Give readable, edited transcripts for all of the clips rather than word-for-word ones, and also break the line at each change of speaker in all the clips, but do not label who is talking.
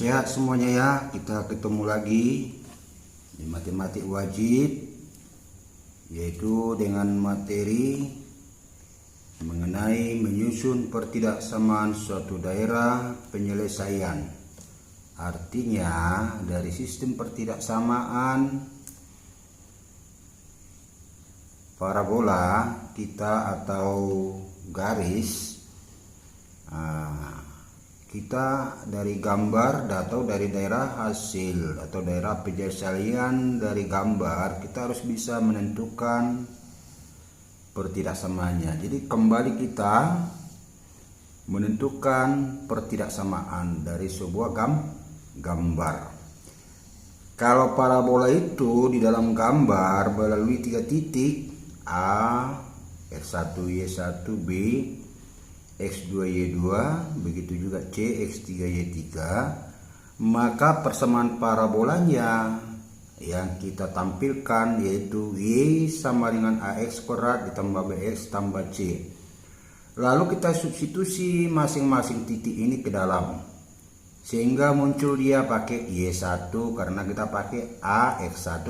sehat semuanya ya. Kita ketemu lagi di matematik wajib, yaitu dengan materi mengenai menyusun pertidaksamaan suatu daerah penyelesaian. Artinya dari sistem pertidaksamaan parabola kita atau garis, kita dari gambar atau dari daerah hasil atau daerah penyelesaian dari gambar, kita harus bisa menentukan pertidaksamaannya. Jadi kembali kita menentukan pertidaksamaan dari sebuah gambar. Kalau parabola itu di dalam gambar melalui 3 titik A, X1, Y1, B, X2, Y2, begitu juga C, X3, Y3, maka persamaan parabolanya yang kita tampilkan yaitu Y sama dengan AX kuadrat ditambah BX tambah C. Lalu kita substitusi masing-masing titik ini ke dalam, sehingga muncul dia pakai Y1 karena kita pakai AX1,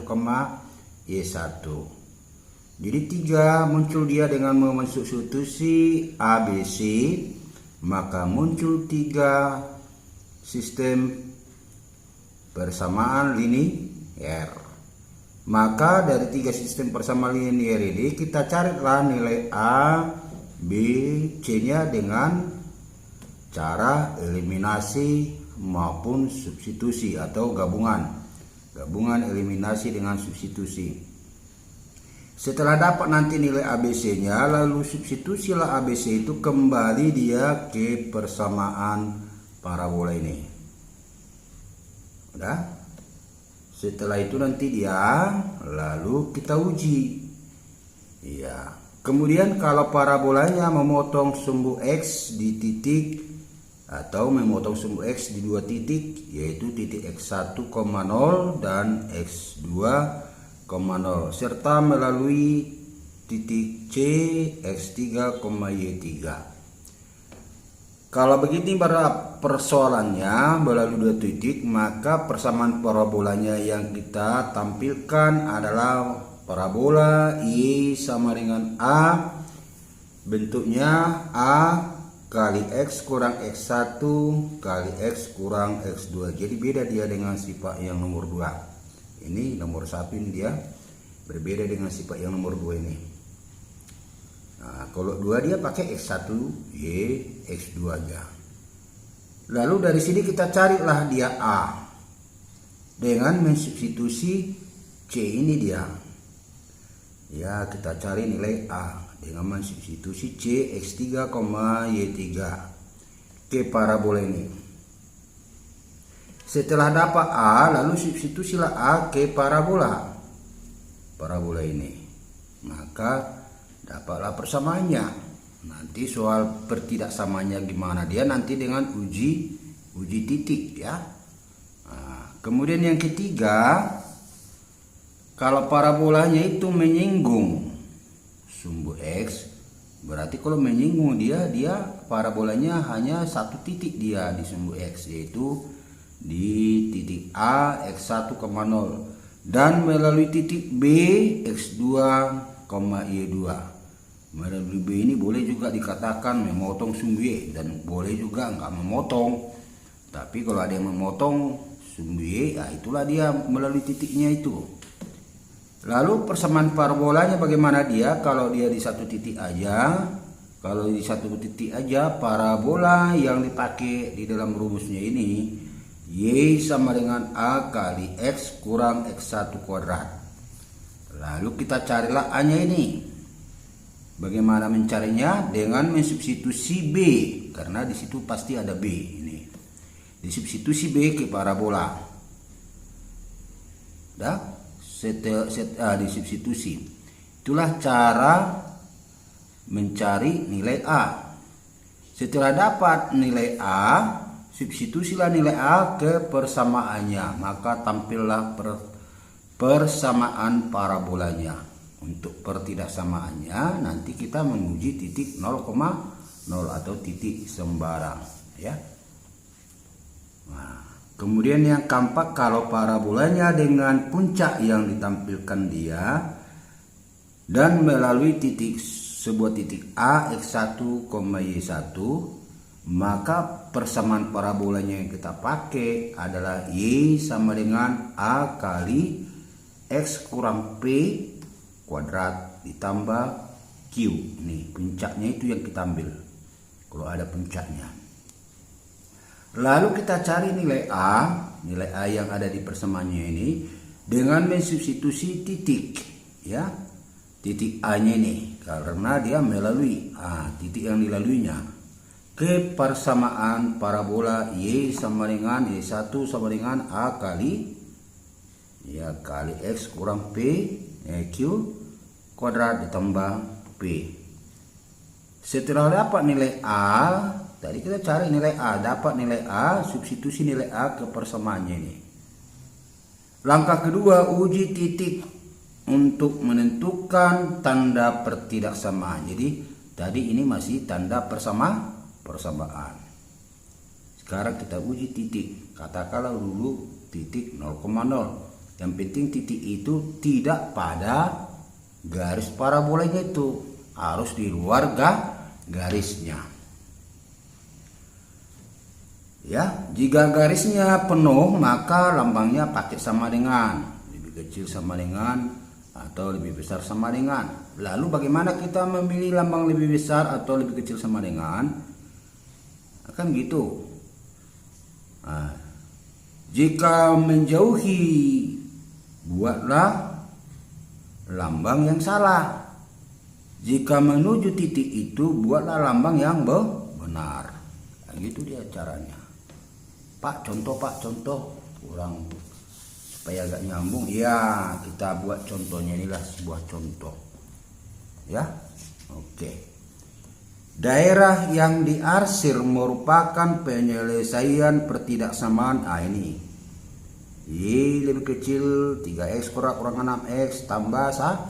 Y1. Jadi 3 muncul dia dengan mensubstitusi ABC, maka muncul 3 sistem persamaan linier. Maka dari 3 sistem persamaan linier ini kita carilah nilai A, B, C-nya dengan cara eliminasi maupun substitusi atau gabungan eliminasi dengan substitusi. Setelah dapat nanti nilai ABC-nya, lalu substitusilah ABC itu kembali dia ke persamaan parabola ini. Udah? Setelah itu nanti dia lalu kita uji. Iya. Kemudian kalau parabolanya memotong sumbu X di titik atau memotong sumbu X di 2 titik, yaitu titik X1, 0 dan X2, 0, serta melalui titik C, X3, Y3. Kalau begini persoalannya melalui 2 titik, maka persamaan parabolanya yang kita tampilkan adalah parabola Y sama dengan A, bentuknya A kali X kurang X1 kali X kurang X2. Jadi beda dia dengan sifat yang nomor 2. Ini nomor 1 ini dia berbeda dengan sifat yang nomor 2 ini. Nah, kalau 2 dia pakai X1, Y, X2 aja. Lalu dari sini kita carilah dia A dengan mensubstitusi C ini dia. Ya, kita cari nilai A dengan mensubstitusi C, X3, Y3 ke parabola ini. Setelah dapat A, lalu substitusilah A ke parabola ini. Maka dapatlah persamaannya. Nanti soal pertidaksamaannya gimana dia nanti dengan uji titik ya. Nah, kemudian yang ketiga, kalau parabolanya itu menyinggung sumbu X, berarti kalau menyinggung dia parabolanya hanya 1 titik dia di sumbu X, yaitu di titik A, X1, 0 dan melalui titik B, X2, Y2. Melalui B ini boleh juga dikatakan memotong sumbu Y dan boleh juga enggak memotong. Tapi kalau ada yang memotong sumbu Y, ya itulah dia melalui titiknya itu. Lalu persamaan parabolanya bagaimana dia? Kalau dia di 1 titik aja, parabola yang dipakai di dalam rumusnya ini Y sama dengan A kali X kurang X1 kuadrat. Lalu kita carilah A-nya ini. Bagaimana mencarinya? Dengan mensubstitusi B, karena di situ pasti ada B ini. Disubstitusi B ke parabola. Disubstitusi. Itulah cara mencari nilai A. Setelah dapat nilai A, substitusilah nilai A ke persamaannya, maka tampillah persamaan parabolanya. Untuk pertidaksamaannya nanti kita menguji titik 0,0 atau titik sembarang ya. Nah, Kemudian yang keempat, kalau parabolanya dengan puncak yang ditampilkan dia dan melalui sebuah titik A X1, Y1, maka persamaan parabolanya yang kita pakai adalah Y sama dengan A kali X kurang P kuadrat ditambah Q. Ini puncaknya itu yang kita ambil kalau ada puncaknya. Lalu kita cari nilai A yang ada di persamaannya ini dengan mensubstitusi titik, ya, titik A-nya ini, karena dia melalui titik yang dilaluinya ke persamaan parabola Y sama dengan Y1 sama dengan A kali X kurang P Q kuadrat ditambah P. Setelah dapat nilai A, tadi kita cari nilai A, dapat nilai A, substitusi nilai A ke persamaannya ini. Langkah kedua, uji titik untuk menentukan tanda pertidaksamaan. Jadi tadi ini masih tanda persamaan. Sekarang kita uji titik. Katakanlah dulu titik 0,0. Yang penting titik itu tidak pada garis parabolanya itu, harus di luar garisnya. Ya, jika garisnya penuh maka lambangnya pakai sama dengan, lebih kecil sama dengan atau lebih besar sama dengan. Lalu bagaimana kita memilih lambang lebih besar atau lebih kecil sama dengan? Akan gitu. Jika menjauhi, buatlah lambang yang salah. Jika menuju titik itu, buatlah lambang yang benar. Nah, gitu dia caranya. Pak, contoh kurang supaya agak nyambung. Ya, kita buat contohnya, inilah sebuah contoh. Ya, oke. Daerah yang diarsir merupakan penyelesaian pertidaksamaan. Ini Y lebih kecil 3X kurang 6X tambah 1.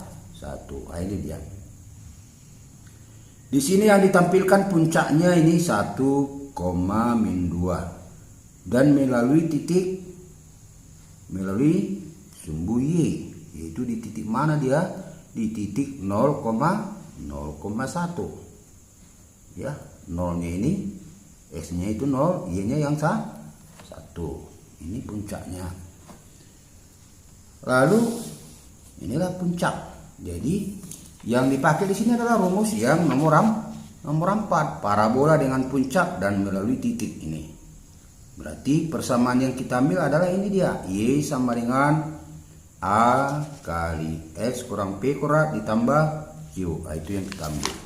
Ini dia. Di sini yang ditampilkan puncaknya ini 1,-2 dan melalui sumbu Y, yaitu di titik mana dia? Di titik 0,1. Ya, nolnya ini, X-nya itu 0, Y-nya yang 1. Ini puncaknya. Lalu inilah puncak. Jadi yang dipakai di sini adalah rumus yang nomor 4, parabola dengan puncak dan melalui titik ini. Berarti persamaan yang kita ambil adalah ini dia, Y sama dengan A kali X kurang P kuadrat ditambah Q. Itu yang kita ambil.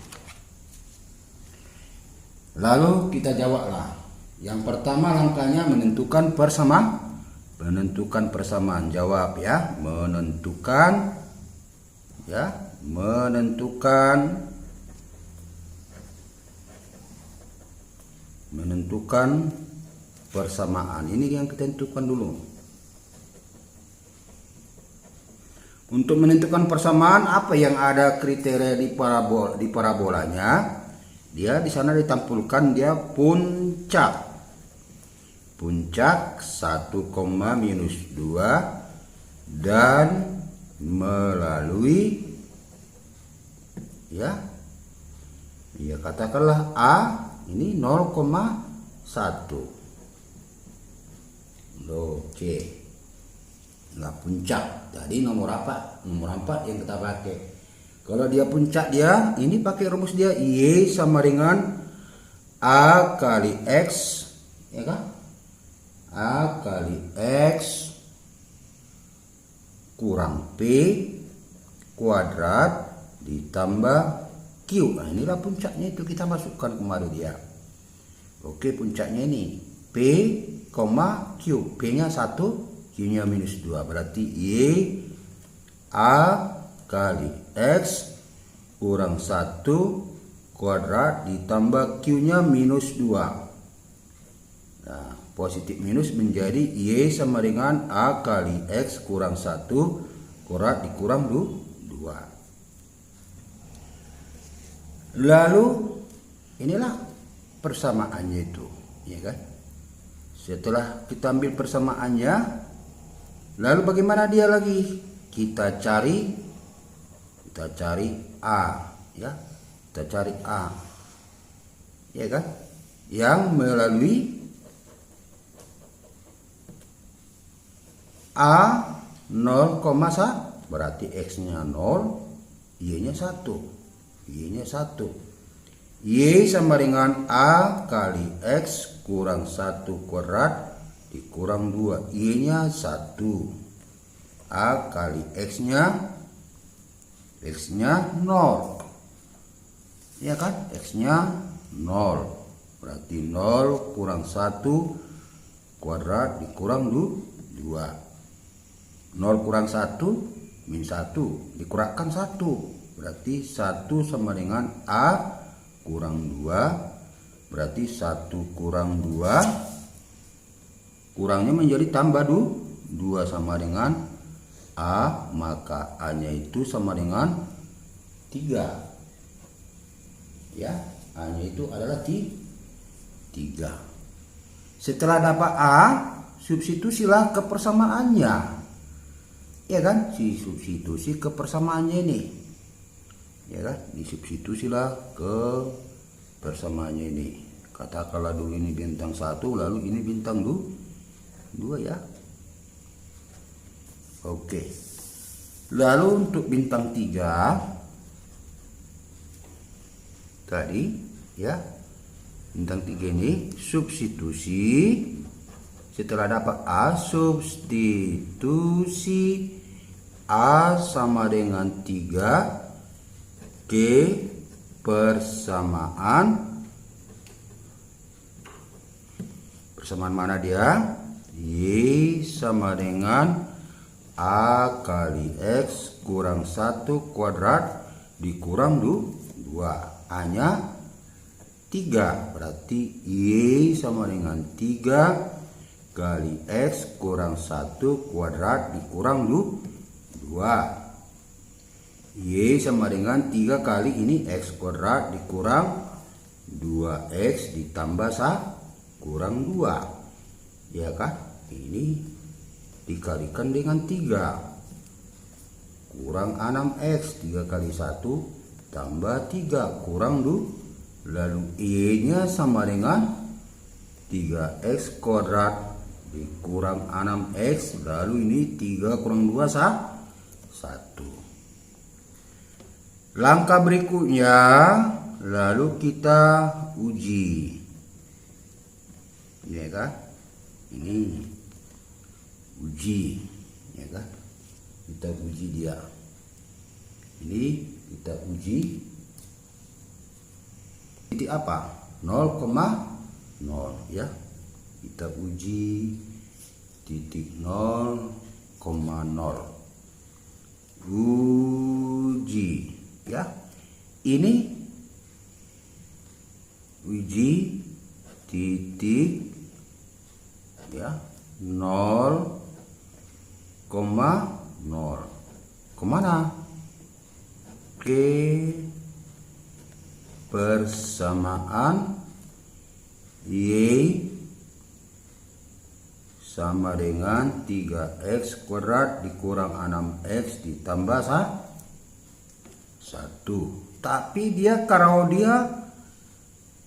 Lalu kita jawablah. Yang pertama langkahnya menentukan persamaan. Jawab ya, menentukan persamaan. Ini yang kita tentukan dulu. Untuk menentukan persamaan, apa yang ada kriteria di parabolanya? Dia di sana ditampilkan dia puncak 1,-2 dan melalui ya katakanlah A ini 0,1. Oke. Nah, puncak. Jadi nomor 4 yang kita pakai. Kalau dia puncak, dia ini pakai rumus dia Y sama dengan A kali X, ya kan? A kali X kurang P kuadrat ditambah Q. Nah, inilah puncaknya, itu kita masukkan kemarin dia. Oke, puncaknya ini P, Q. P-nya 1, Q-nya -2. Berarti Y A kali X kurang 1 kuadrat ditambah Q-nya -2. Nah, positif minus menjadi Y sama dengan A kali X kurang 1 kuadrat dikurang 2. Lalu inilah persamaannya itu, ya kan? Setelah kita ambil persamaannya, lalu bagaimana dia lagi? Kita cari A, ya. Kita cari A, ya kan? Yang melalui A 0,1, berarti X-nya 0, Y-nya 1. Y-nya 1. Y sama dengan A kali X kurang 1 kuadrat dikurang 2. Y-nya 1. A kali X-nya 0. Ya kan? X-nya 0. Berarti 0 kurang 1 kuadrat dikurang 2. 0 kurang 1 min 1 dikurangkan 1. Berarti 1 sama dengan A kurang 2. Berarti 1 kurang 2 kurangnya menjadi tambah 2 sama dengan A, maka A-nya itu sama dengan 3. Ya, A-nya itu adalah 3. Setelah dapat A, substitusilah ke persamaannya. Ya kan? Substitusi ke persamaannya ini. Ya kan? Disubstitusilah ke persamaannya ini. Katakanlah dulu ini bintang 1, lalu ini bintang 2 ya. Oke. Lalu untuk bintang 3 tadi ya. Bintang 3 ini substitusi. Setelah dapat A, substitusi A sama dengan 3 ke persamaan mana dia? Y sama dengan A kali X kurang 1 kuadrat dikurang 2. A-nya 3, berarti Y sama dengan 3 kali X kurang 1 kuadrat dikurang 2. Y sama dengan 3 kali ini X kuadrat dikurang 2X ditambah 1 kurang 2. Ya kan? Ini dikalikan dengan 3 kurang 6X. 3 kali 1 tambah 3 kurang 2. Lalu Y-nya sama dengan 3X kuadrat dikurang 6X. Lalu ini 3 kurang 2 1. Langkah berikutnya, lalu kita uji. Ya kan? Ini uji, ya kan? Kita uji dia. Ini kita uji titik apa? 0,0 ya. Kita uji titik 0,0. Uji ya. Ini uji titik ya 0,0. Kemana? Ke persamaan Y sama dengan 3X kuadrat dikurang 6X ditambah 1. Tapi dia kalau dia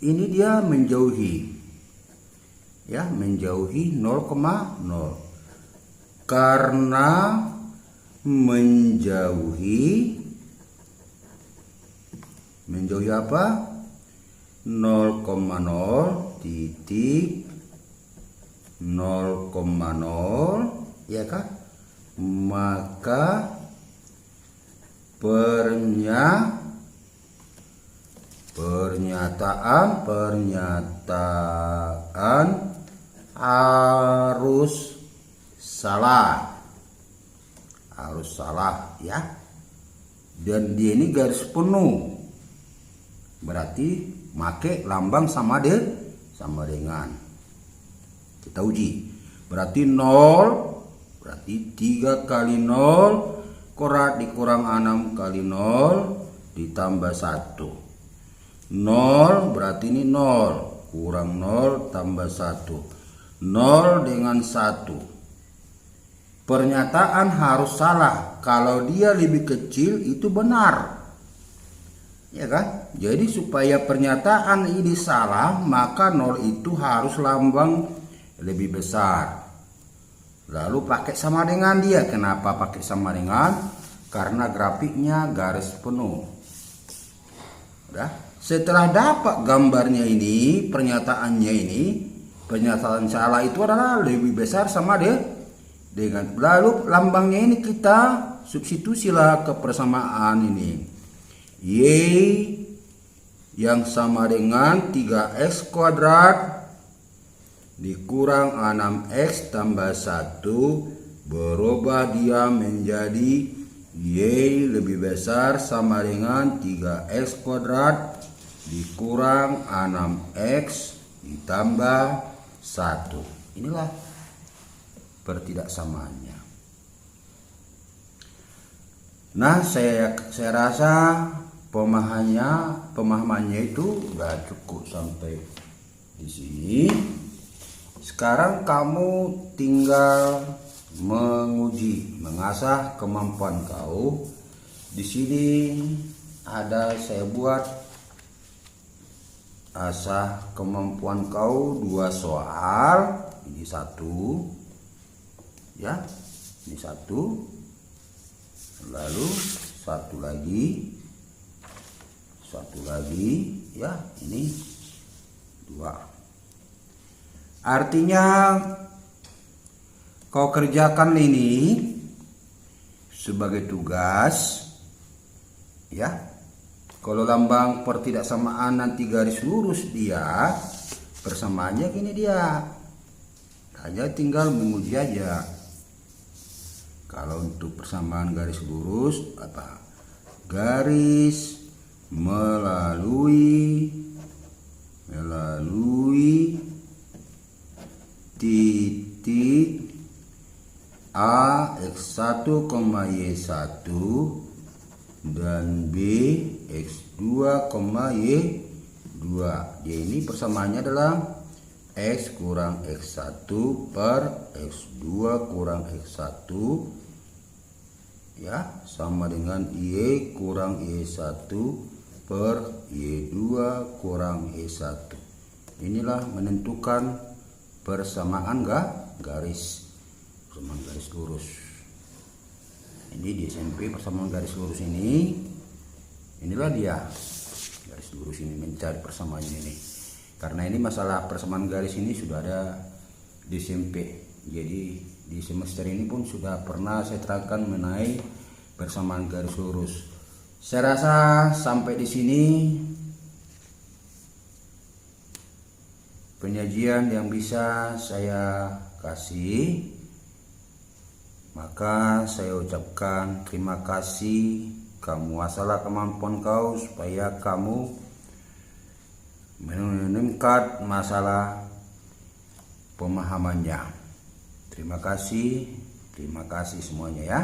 ini dia menjauhi ya, menjauhi 0,0. Karena menjauhi apa? 0,0 titik 0,0 ya kan? Maka pernyataan harus salah ya. Dan dia ini garis penuh, berarti make lambang sama dengan. Kita uji, berarti 0, berarti 3 kali 0 kuadrat dikurang 6 kali 0 ditambah 1. 0 berarti ini 0 kurang 0 tambah 1. 0 dengan 1. Pernyataan harus salah. Kalau dia lebih kecil itu benar. Ya kan? Jadi supaya pernyataan ini salah, maka 0 itu harus lambang lebih besar. Lalu pakai sama dengan dia. Kenapa pakai sama dengan? Karena grafiknya garis penuh. Udah. Setelah dapat gambarnya ini, pernyataannya ini, pernyataan salah itu adalah lebih besar sama dengan. Lalu lambangnya ini kita substitusilah ke persamaan ini. Y yang sama dengan 3x kuadrat dikurang 6x tambah 1 berubah dia menjadi Y lebih besar sama dengan 3x kuadrat dikurang 6x ditambah 1. Inilah pertidaksamaannya. Nah, saya rasa pemahamannya itu udah cukup sampai di sini. Sekarang kamu tinggal menguji, mengasah kemampuan kau. Di sini ada saya buat asah kemampuan kau 2 soal. Ini 1 ya, ini 1, lalu 1 lagi ya, ini 2. Artinya kau kerjakan ini sebagai tugas ya. Kalau lambang pertidaksamaan nanti garis lurus dia, persamaannya gini dia. Hanya tinggal menguji aja. Kalau untuk persamaan garis lurus apa? Garis melalui titik A X1, Y1 dan B X2, Y2. Jadi ini persamaannya adalah X kurang X1 per X2 kurang X1 ya, sama dengan Y kurang Y1 per Y2 kurang Y1. Inilah menentukan persamaan garis lurus. Ini di SMP persamaan garis lurus ini, inilah dia garis lurus ini, mencari persamaannya ini. Karena ini masalah persamaan garis ini sudah ada di SMP. Jadi di semester ini pun sudah pernah saya terangkan mengenai persamaan garis lurus. Saya rasa sampai di sini penyajian yang bisa saya kasih. Maka saya ucapkan terima kasih. Kamu asalah kemampuan kau supaya kamu meningkat masalah pemahamannya. Terima kasih semuanya ya.